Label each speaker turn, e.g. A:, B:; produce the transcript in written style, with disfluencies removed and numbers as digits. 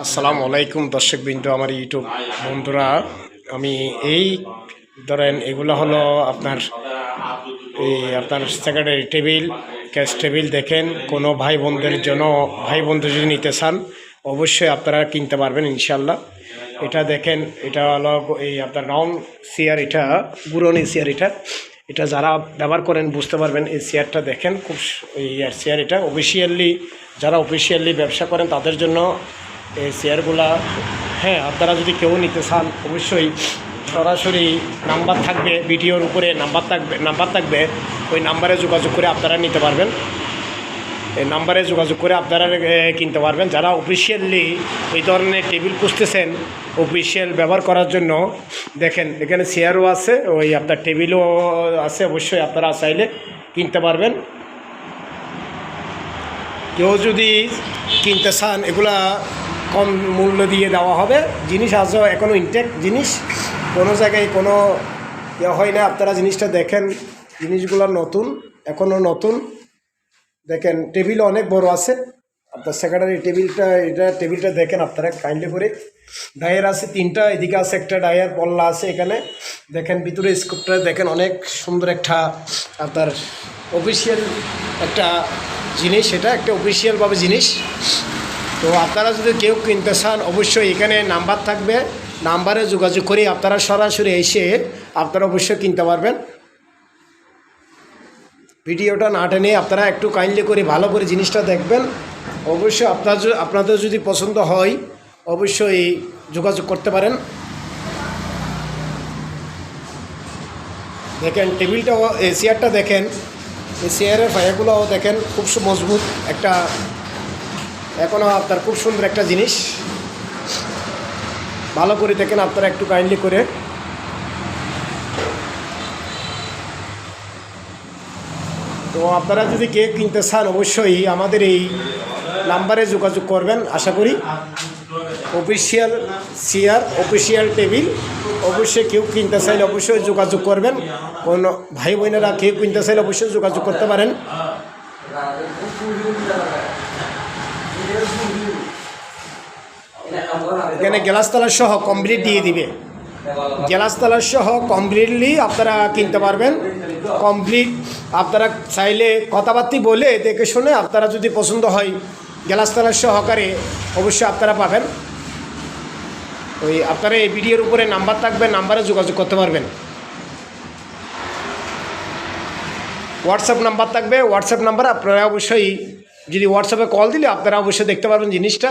A: আসসালামু আলাইকুম দর্শকবৃন্দ, আমার ইউটিউব বন্ধুরা। আমি এই ধরেন এগুলো হলো আপনার সেক্রেটারি টেবিল, ক্যাশ টেবিল। দেখেন কোনো ভাই বন্ধু যদি নিতে চান অবশ্যই আপনারা কিনতে পারবেন ইনশাল্লাহ। এটা দেখেন, এটা হলো এই আপনার রাউন্ড চেয়ার, এটা পুরনো চেয়ার। এটা যারা ব্যবহার করেন বুঝতে পারবেন। এই চেয়ারটা দেখেন, খুব এই চেয়ার। এটা যারা অফিসিয়ালি ব্যবসা করেন তাদের জন্য এই চেয়ারগুলা। হ্যাঁ, আপনারা যদি কেউ নিতে চান অবশ্যই সরাসরি নাম্বার থাকবে, ভিডিওর উপরে নাম্বার থাকবে, ওই নাম্বারে যোগাযোগ করে আপনারা নিতে পারবেন। এই নাম্বারে যোগাযোগ করে আপনারা কিনতে পারবেন। যারা অফিসিয়ালি এই ধরনের টেবিল খুঁজতেছেন অফিসিয়াল ব্যবহার করার জন্য, দেখেন এখানে চেয়ারও আছে, ওই আপনার টেবিলও আছে। অবশ্যই আপনারা চাইলে কিনতে পারবেন। কেউ যদি কিনতে চান এগুলা কম মূল্য দিয়ে দেওয়া হবে। জিনিস আছে এখনও ইনটেক জিনিস, কোনো জায়গায় কোনো হয় না। আপনারা জিনিসটা দেখেন, জিনিসগুলো নতুন, এখনও নতুন। দেখেন টেবিল অনেক বড় আছে আপনার সেক্রেটারি টেবিলটা দেখেন আপনারা কাইন্ডলি করে। ডায়ার আছে 3টা, এদিকে আছে একটা ডায়ার, পল্লা আছে এখানে। দেখেন ভিতরে স্কোপটা দেখেন, অনেক সুন্দর একটা আপনার অফিসিয়াল একটা জিনিস। এটা একটা অফিসিয়ালভাবে জিনিস। তো আপনারা যদি কেউ কিনতে চান অবশ্যই এখানে নাম্বার থাকবে, নাম্বারে যোগাযোগ করে আপনারা সরাসরি এসে আপনারা অবশ্যই কিনতে পারবেন। ভিডিওটা না টেনে আপনারা একটু কাইন্ডলি করে ভালো করে জিনিসটা দেখবেন। অবশ্যই আপনাদের যদি পছন্দ হয় অবশ্যই যোগাযোগ করতে পারেন। দেখেন টেবিলটাও, এই চেয়ারটা দেখেন, এই চেয়ারের ফায়াগুলোও দেখেন খুব মজবুত একটা, এখনও আপনার খুব সুন্দর একটা জিনিস। ভালো করে দেখেন আপনারা একটু কাইন্ডলি করে। তো আপনারা যদি কেক কিনতে চান অবশ্যই আমাদের এই নাম্বারে যোগাযোগ করবেন। আশা করি অফিসিয়াল চেয়ার, অফিসিয়াল টেবিল অবশ্যই কেউ কিনতে চাইলে অবশ্যই যোগাযোগ করবেন। কোনো ভাই বোনেরা কেউ কিনতে চাইলে অবশ্যই যোগাযোগ করতে পারেন। এখানে গ্লাস তালা সহ কমপ্লিট দিয়ে দিবে, গ্লাস তালা সহ কমপ্লিটলি আপনারা কিনতে পারবেন। কমপ্লিট আপনারা চাইলে কথাবার্তা বলে দেখে শুনে আপনারা যদি পছন্দ হয় গ্লাস তালা সহকারে অবশ্যই আপনারা পাবেন। ওই আপনারা এই ভিডিওর উপরে নাম্বার থাকবে, নাম্বারে যোগাযোগ করতে পারবেন। হোয়াটসঅ্যাপ নাম্বার থাকবে, হোয়াটসঅ্যাপ নাম্বার আপনারা অবশ্যই যদি হোয়াটসঅ্যাপে কল দিলে আপনারা অবশ্যই দেখতে পারবেন জিনিসটা।